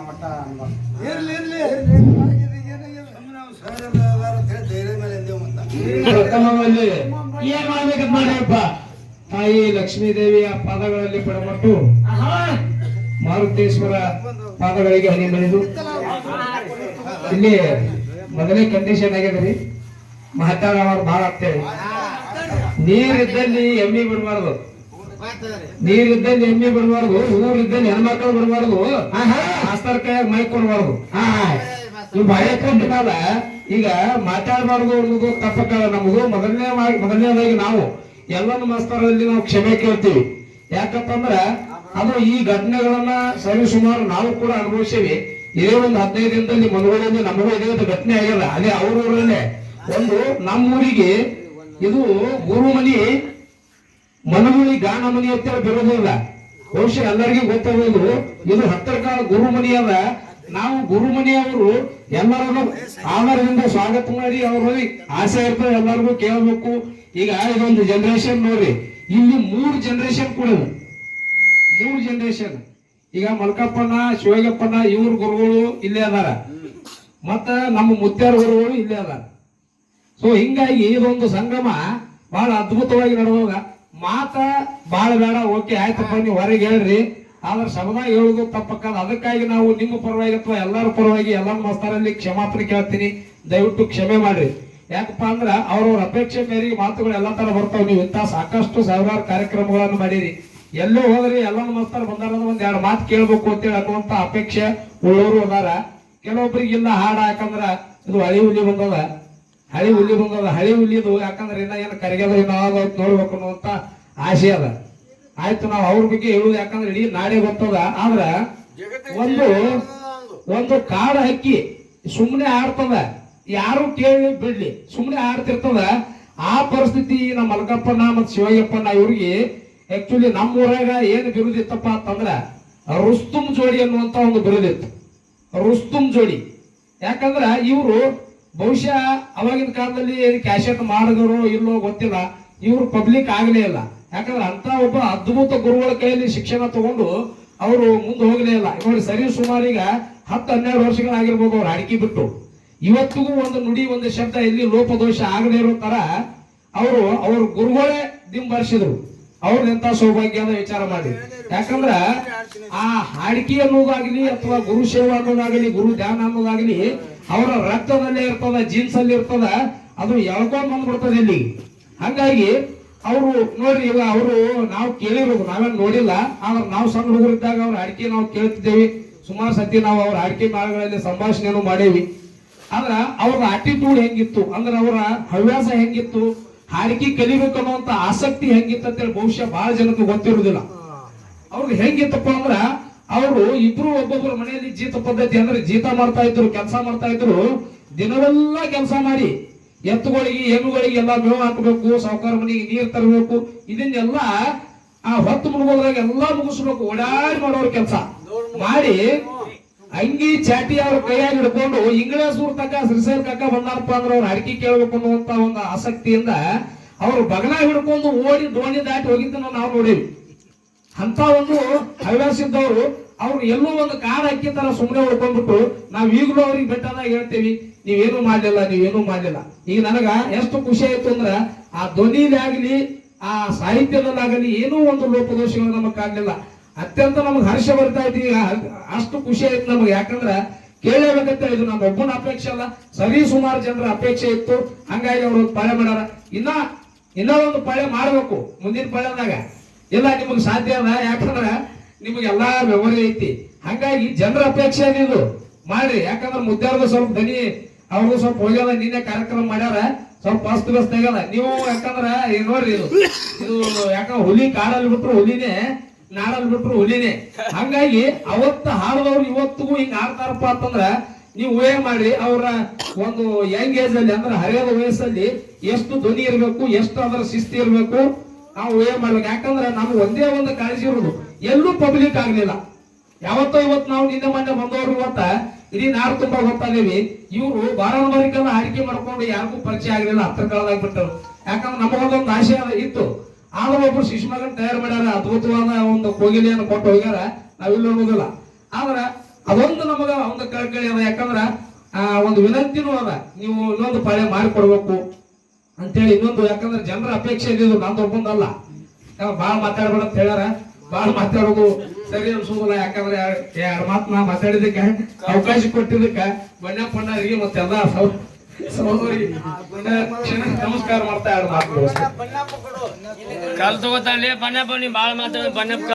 ಮಟ್ಟ ಇರ್ಲಿ ಇರ್ಲಿ ಪ್ರಥಮದಲ್ಲಿ ಏನ್ ಮಾಡ್ಬೇಕಂತ ಮಾಡಿಯಪ್ಪ ತಾಯಿ ಲಕ್ಷ್ಮೀದೇವಿಯ ಪಾದಗಳಲ್ಲಿ ಪಡಮಟ್ಟು ಮಾರುತೇಶ್ವರ ಪಾದಗಳಿಗೆ ಹನಿ ಬಳಿದು ಇಲ್ಲಿ ಮೊದಲೇ ಕಂಡೀಷನ್ ಆಗ್ಯದ್ರಿ ಮಾತಾಡೋರು ಬಹಳ ಆಗ್ತೇವೆ. ನೀರಿದ್ದಲ್ಲಿ ಎಮ್ಮಿ ಬಿಡಬಾರ್ದು, ನೀರಿದ್ದಲ್ಲಿ ಎಮ್ಮಿ ಬಿಡಬಾರ್ದು, ಊರಿದ್ದಲ್ಲಿ ಹೆಣ್ಮಕ್ಳು ಬಿಡಬಾರ್ದು, ಮಾಸ್ತರ್ ಕೈಯಾಗ ಮೈ ಕೊಡಬಾರ್ದು. ಇವ್ ಭಯ ಕೊಟ್ಟಿನಲ್ಲ ಈಗ ಮಾತಾಡಬಾರ್ದು ಅನ್ನೋದು ತಪ್ಪಕ್ಕಲ್ಲ. ನಮಗೂ ಮೊದಲನೇದಾಗಿ ನಾವು ಎಲ್ಲನ ಮಾಸ್ತರಲ್ಲಿ ನಾವು ಕ್ಷಮೆ ಕೇಳ್ತೀವಿ. ಯಾಕಂತಂದ್ರ ಅದು ಈ ಘಟನೆಗಳನ್ನ ಸರಿಸುಮಾರು ನಾವು ಕೂಡ ಅನುಭವಿಸೀವಿ. ಇದೇ ಒಂದು 15 ದಿನದಲ್ಲಿ ಮನಗಳಲ್ಲಿ ನಮಗೂ ಇದೇ ಘಟನೆ ಆಗ್ಯದ. ಅದೇ ಅವ್ರೂರಲ್ಲೇ ಒಂದು ನಮ್ಮೂರಿಗೆ ಇದು ಗುರುಮನಿ ಮನಗುಳಿ ಗಾನ ಮನಿ ಅಂತ ಬಿರೋದಿಲ್ಲ. ಬಹುಶಃ ಎಲ್ಲರಿಗೂ ಗೊತ್ತಾಗೋದು ಇದು ಹತ್ತರ ಕಾಲ ಗುರುಮನಿ ಅದ. ನಾವು ಗುರುಮನಿಯವರು ಎಲ್ಲರನ್ನು ಆಧಾರದಿಂದ ಸ್ವಾಗತ ಮಾಡಿ ಅವ್ರ ಆಸೆ ಇರ್ತದೆ ಎಲ್ಲರಿಗೂ ಕೇಳಬೇಕು. ಈಗ ಇದೊಂದು ಜನರೇಷನ್ ನೋಡ್ರಿ, ಇಲ್ಲಿ 3 ಜನರೇಷನ್ ಕೂಡ 3 ಜನರೇಷನ್. ಈಗ ಮಲ್ಕಪ್ಪಣ್ಣ ಶಿವಗಪ್ಪಣ್ಣ ಇವ್ರ ಗುರುಗಳು ಇಲ್ಲೇ ಅದಾರ, ಮತ್ತ ನಮ್ಮ ಮುತ್ಯಾರ ಗುರುಗಳು ಇಲ್ಲೇ ಅದಾರ. ಸೊ ಹಿಂಗಾಗಿ ಇದೊಂದು ಸಂಗಮ ಬಹಳ ಅದ್ಭುತವಾಗಿ ನಡೆದಾಗ ಮಾತ ಬಹಳ ಬೇಡ, ಓಕೆ ಆಯ್ತಪ್ಪ ನೀವು ಹೊರಗೆ ಹೇಳ್ರಿ, ಆದ್ರೆ ಶಬ್ದಾಗ ಹೇಳುದು ತಪ್ಪಕ್ಕಲ್ಲ. ಅದಕ್ಕಾಗಿ ನಾವು ನಿಮ್ಮ ಪರವಾಗಿ ಅಥವಾ ಎಲ್ಲರ ಪರವಾಗಿ ಎಲ್ಲ ಮಾಸ್ತರಲ್ಲಿ ಕ್ಷಮಾಪಣೆ ಕೇಳ್ತೀನಿ, ದಯವಿಟ್ಟು ಕ್ಷಮೆ ಮಾಡ್ರಿ. ಯಾಕಪ್ಪ ಅಂದ್ರ ಅವ್ರವ್ರ ಅಪೇಕ್ಷೆ ಮೇರೆಗೆ ಮಾತುಗಳು ಎಲ್ಲಾ ತರ ಬರ್ತಾವ. ನೀವು ಇಂಥ ಸಾಕಷ್ಟು ಸಾವಿರಾರು ಕಾರ್ಯಕ್ರಮಗಳನ್ನು ಮಾಡಿರಿ, ಎಲ್ಲೋ ಹೋದ್ರಿ ಎಲ್ಲ ಮಾಸ್ತರ್ ಬಂದಾರ ಒಂದ್ 2 ಮಾತು ಕೇಳ್ಬೇಕು ಅಂತೇಳಿ ಅನ್ನುವಂತ ಅಪೇಕ್ಷೆ ಉಳ್ಳವರು ಅದಾರ. ಕೆಲವೊಬ್ಬರಿಗಿಲ್ಲ ಹಾಡ, ಯಾಕಂದ್ರ ಇದು ಹಳಿ ಹುಲಿ ಬಂದದ, ಹಳಿ ಹುಲಿದು ಯಾಕಂದ್ರೆ ಇನ್ನ ಏನು ಕರಿಗೆದ ನೋಡ್ಬೇಕು ಅನ್ನುವಂತ ಆಸೆ ಅದ. ಆಯ್ತು, ನಾವು ಅವ್ರ ಬಗ್ಗೆ ಹೇಳುದು ಯಾಕಂದ್ರೆ ಇಡೀ ನಾಡೇ ಗೊತ್ತದ. ಆದ್ರ ಒಂದು ಕಾಡ ಹಕ್ಕಿ ಸುಮ್ಮನೆ ಆಡ್ತದ, ಯಾರು ಕೇಳಿ ಬಿಡ್ಲಿ ಸುಮ್ಮನೆ ಆಡ್ತಿರ್ತದ. ಆ ಪರಿಸ್ಥಿತಿ ನಮ್ಮ ಮಲ್ಕಪ್ಪಣ್ಣ ಮತ್ ಶಿವಯ್ಯಪ್ಪಣ್ಣ ಇವ್ರಿಗೆ ಆಕ್ಚುಲಿ ನಮ್ಮೂರಾಗ ಏನು ಬಿರುದಿತ್ತಪ್ಪ ಅಂತಂದ್ರ ರುಸ್ತುಮ್ ಜೋಡಿ ಅನ್ನುವಂತ ಒಂದು ಬಿರುದಿತ್ತು, ರುಸ್ತುಮ್ ಜೋಡಿ. ಯಾಕಂದ್ರ ಇವರು ಬಹುಶಃ ಅವಾಗಿನ ಕಾಲದಲ್ಲಿ ಕ್ಯಾಶೆಟ್ ಮಾಡಿದ್ರು ಇಲ್ಲೋ ಗೊತ್ತಿಲ್ಲ, ಇವ್ರು ಪಬ್ಲಿಕ್ ಆಗಲೇ ಇಲ್ಲ. ಯಾಕಂದ್ರೆ ಅಂತ ಒಬ್ಬ ಅದ್ಭುತ ಗುರುಗಳ ಕೈಯಲ್ಲಿ ಶಿಕ್ಷಣ ತಗೊಂಡು ಅವರು ಮುಂದೆ ಹೋಗಲೇ ಇಲ್ಲ. ನೋಡಿ ಸರಿ ಸುಮಾರೀಗ 10-12 ವರ್ಷಗಳಾಗಿರ್ಬೋದು ಅವ್ರು ಅಡಿಕೆ ಬಿಟ್ಟು. ಇವತ್ತಿಗೂ ಒಂದು ನುಡಿ ಒಂದು ಶಬ್ದ ಎಲ್ಲಿ ಲೋಪದೋಷ ಆಗದೇ ಇರೋ ತರ ಅವ್ರ ಗುರುಗಳೇ ದಿಂಬರ್ಸಿದ್ರು. ಅವ್ರದೆಂತ ಸೌಭಾಗ್ಯದ ವಿಚಾರ ಮಾಡಿ. ಯಾಕಂದ್ರ ಆ ಹಾಡಿಕೆ ಅನ್ನೋದಾಗ್ಲಿ ಅಥವಾ ಗುರು ಸೇವಾ ಅನ್ನೋದಾಗ್ಲಿ ಗುರು ಧ್ಯಾನ ಅನ್ನೋದಾಗ್ಲಿ ಅವರ ರಕ್ತದಲ್ಲೇ ಇರ್ತದ, ಜೀನ್ಸ್ ಅಲ್ಲಿ ಇರ್ತದ, ಅದು ಎಳ್ಕೊಂಡ್ ಬಂದ್ಬಿಡ್ತದೆ ಇಲ್ಲಿ. ಹಂಗಾಗಿ ಅವರು ನೋಡ್ರಿ, ಇವಾಗ ಅವರು ನಾವು ಕೇಳಿರೋದು ನಾವೇನ್ ನೋಡಿಲ್ಲ, ಆದ್ರೆ ನಾವು ಸಣ್ಣ ಹುಡುಗರಿದ್ದಾಗ ಅವ್ರ ಅಡಿಕೆ ನಾವು ಕೇಳ್ತಿದ್ದೇವೆ. ಸುಮಾರು ಸತಿ ನಾವು ಅವ್ರ ಅಡಿಕೆ ಮಾಳಗಳಲ್ಲಿ ಸಂಭಾಷಣೆಯನ್ನು ಮಾಡೇವಿ. ಆದ್ರ ಅವ್ರ ಆಟಿಟ್ಯೂಡ್ ಹೆಂಗಿತ್ತು ಅಂದ್ರೆ ಅವರ ಹವ್ಯಾಸ ಹೆಂಗಿತ್ತು, ಹಾಡಿಕೆ ಕಲಿಬೇಕು ಅನ್ನುವಂತ ಆಸಕ್ತಿ ಹೆಂಗಿತ್ತು ಅಂತೇಳಿ ಬಹುಶಃ ಬಹಳ ಜನಕ್ಕೆ ಗೊತ್ತಿರುವುದಿಲ್ಲ. ಅವ್ರಿಗೆ ಹೆಂಗಿತ್ತಪ್ಪ ಅಂದ್ರ ಅವರು ಇಬ್ರು ಒಬ್ಬೊಬ್ಬರ ಮನೆಯಲ್ಲಿ ಜೀತ ಪದ್ಧತಿ ಅಂದ್ರೆ ಜೀತ ಮಾಡ್ತಾ ಇದ್ರು, ಕೆಲಸ ಮಾಡ್ತಾ ಇದ್ರು. ದಿನವೆಲ್ಲ ಕೆಲಸ ಮಾಡಿ ಎತ್ತುಗಳಿಗೆ ಹೆಣ್ಣುಗಳಿಗೆ ಎಲ್ಲ ಮೇವು ಹಾಕಬೇಕು, ಸಾವುಕಾರ ಮನೆಗೆ ನೀರು ತರಬೇಕು, ಇದನ್ನೆಲ್ಲ ಆ ಹೊತ್ತು ಮುಳುಗೋದ್ರಾಗ ಎಲ್ಲಾ ಮುಗಿಸ್ಬೇಕು, ಓಡಾಡಿ ಮಾಡೋರು ಕೆಲಸ ಮಾಡಿ ಅಂಗಿ ಚಾಟಿ ಅವ್ರ ಕೈಯಾಗಿ ಹಿಡ್ಕೊಂಡು ಇಂಗ್ಲೇಸೂರ್ ತಕ್ಕ ಶ್ರೀಸೈಲ್ ತಕ್ಕ ಬಂದಾರಪ್ಪ ಅಂದ್ರೆ ಅವ್ರ ಅಡಿಕೆ ಕೇಳಬೇಕು ಅನ್ನುವಂತ ಒಂದು ಆಸಕ್ತಿಯಿಂದ ಅವ್ರು ಬಗಲ ಹಿಡ್ಕೊಂಡು ಓಡಿ ದೋಣಿ ದಾಟಿ ಹೋಗಿದ್ದನ್ನು ನಾವು ನೋಡೇವಿ. ಅಂತ ಒಂದು ಹವ್ಯಾಸ ಇದ್ದವರು ಅವ್ರು ಎಲ್ಲೋ ಒಂದು ಕಾಡ್ ಅಕ್ಕಿ ತರ ಸುಮ್ಮನೆ ಉಳ್ಕೊಂಡ್ಬಿಟ್ಟು ನಾವ್ ಈಗಲೂ ಅವ್ರಿಗೆ ಬೆಟ್ಟದಾಗ ಹೇಳ್ತೇವಿ, ನೀವೇನು ಮಾಡ್ಲಿಲ್ಲ. ಈಗ ನನಗ ಎಷ್ಟು ಖುಷಿ ಆಯ್ತು ಅಂದ್ರ ಆ ಧ್ವನಿಲಾಗ್ಲಿ ಆ ಸಾಹಿತ್ಯದಲ್ಲಾಗಲಿ ಏನೂ ಒಂದು ಲೋಪದೋಷಗಳು ನಮಗ್ ಆಗ್ಲಿಲ್ಲ. ಅತ್ಯಂತ ನಮಗ್ ಹರ್ಷ ಬರ್ತಾ ಇತ್ತು. ಈಗ ಅಷ್ಟು ಖುಷಿ ಆಯ್ತು ನಮಗೆ. ಯಾಕಂದ್ರ ಕೇಳಬೇಕಂತ ಇದು ನಮ್ಮ ಒಬ್ಬನ ಅಪೇಕ್ಷೆ ಅಲ್ಲ, ಸರಿ ಸುಮಾರು ಜನರ ಅಪೇಕ್ಷೆ ಇತ್ತು. ಹಂಗಾಗಿ ಅವ್ರು ಒಂದು ಪಾಳೆ ಮಾಡ್ಯಾರ. ಇನ್ನ ಒಂದು ಪಾಳೆ ಮಾಡ್ಬೇಕು ಮುಂದಿನ ಪಾಳೆದಾಗ. ಇಲ್ಲ ನಿಮಗ್ ಸಾಧ್ಯ ಅಲ್ಲ, ಯಾಕಂದ್ರ ನಿಮಗೆಲ್ಲಾ ಮೆಮೊರಿ ಐತಿ. ಹಂಗಾಗಿ ಜನರ ಅಪೇಕ್ಷೆ ಇದು ಮಾಡ್ರಿ. ಯಾಕಂದ್ರೆ ಮುದ್ದಾರ್ದು ಸ್ವಲ್ಪ ದನಿ ಅವ್ರಿಗೂ ಸ್ವಲ್ಪ ಹೋಗ್ಯದ, ನಿನ್ನೆ ಕಾರ್ಯಕ್ರಮ ಮಾಡ್ಯಾರ, ಸ್ವಲ್ಪ ಅಸ್ತವ್ಯಸ್ತ ಆಗ್ಯದ. ನೀವು ಯಾಕಂದ್ರ ನೋಡ್ರಿ ಇದು ಯಾಕಂದ್ರೆ ಹುಲಿ ಕಾಡಲ್ಲಿ ಬಿಟ್ರು ಹುಲಿನೇ, ನಾಡಲ್ಲಿ ಬಿಟ್ರು ಹುಲಿನೇ. ಹಂಗಾಗಿ ಅವತ್ತು ಹಾಡದವ್ರು ಇವತ್ತಿಗೂ ಹಿಂಗ ಆಡ್ತಾರಪ್ಪ ಅಂತಂದ್ರ ನೀವು ಊಹೆ ಮಾಡ್ರಿ ಅವರ ಒಂದು ಯಂಗ್ ಏಜ್ ಅಲ್ಲಿ ಅಂದ್ರೆ ಹರಿಯದ ವಯಸ್ಸಲ್ಲಿ ಎಷ್ಟು ಧ್ವನಿ ಇರ್ಬೇಕು, ಎಷ್ಟು ಅದರ ಶಿಸ್ತಿ ಇರ್ಬೇಕು ನಾವು ಊಹೆ ಮಾಡ್ಬೇಕು. ಯಾಕಂದ್ರೆ ನಮ್ಗೆ ಒಂದೇ ಒಂದು ಕಾಳಜಿ ಇರೋದು, ಎಲ್ಲೂ ಪಬ್ಲಿಕ್ ಆಗ್ಲಿಲ್ಲ. ಯಾವತ್ತೋ ಇವತ್ತು ನಾವು ನಿನ್ನೆ ಮೊನ್ನೆ ಬಂದವರು ಇವತ್ತ ಇಡೀ ನಾಡು ತುಂಬಾ ಗೊತ್ತಾದೇವಿ. ಇವ್ರು ಬಾರಾಮರಿಕೆಲ್ಲ ಆಯ್ಕೆ ಮಾಡ್ಕೊಂಡು ಯಾರಿಗೂ ಪರಿಚಯ ಆಗ್ಲಿಲ್ಲ, ಹತ್ರ ಕಾಲದಾಗ ಬಿಟ್ಟರು. ಯಾಕಂದ್ರೆ ನಮಗೊಂದೊಂದು ಆಶೆ ಇತ್ತು. ಆದ್ರೆ ಒಬ್ರು ಶಿಶುಮಗನ್ ತಯಾರು ಮಾಡ್ಯಾರ, ಅದ್ಭುತವಾದ ಒಂದು ಕೋಗಿಲೆಯನ್ನು ಕೊಟ್ಟು ಹೋಗ್ಯಾರ, ನಾವಿಲ್ಲ ಅನ್ನೋದಿಲ್ಲ. ಆದ್ರ ಅದೊಂದು ನಮಗ ಒಂದು ಕಳ್ಕಳಿ ಅದ. ಯಾಕಂದ್ರ ಒಂದು ವಿನಂತಿನೂ ಅದ, ನೀವು ಇನ್ನೊಂದು ಪಾಳೆ ಮಾಡಿಕೊಡ್ಬೇಕು ಅಂತೇಳಿ ಇನ್ನೊಂದು. ಯಾಕಂದ್ರೆ ಜನರ ಅಪೇಕ್ಷೆ ಇದ್ದಿದ್ದು ನಂದು ಒಬ್ಬಂದಲ್ಲ. ಬಾಳ ಮಾತಾಡ್ಬೇಡ ಅಂತ ಹೇಳ್ಯಾರ, ಬಾಳ ಮಾತಾಡೋದು ಸರಿ ಅನ್ಸೋದಿಲ್ಲ. ಯಾಕಂದ್ರೆ ಎರಡು ಮಾತು ನಾ ಮಾತಾಡಿದಕ್ಕೆ ಅವಕಾಶ ಕೊಟ್ಟಿದ್ದಕ್ಕ ಬಣ್ಣಪ್ಪಣ್ಣರಿಗೆ ಮತ್ತೆಲ್ಲ ಸಹೋದರಿ ನಮಸ್ಕಾರ ಮಾಡ್ತಾ ಎರಡು ಮಾತು ಕಾಲ್ ತಗೋತಾಳೆ ಬಣ್ಣಪ್ಪ, ನೀ ಬಾಳ ಮಾತಾಡ ಬಣ್ಣಪ್ಪ.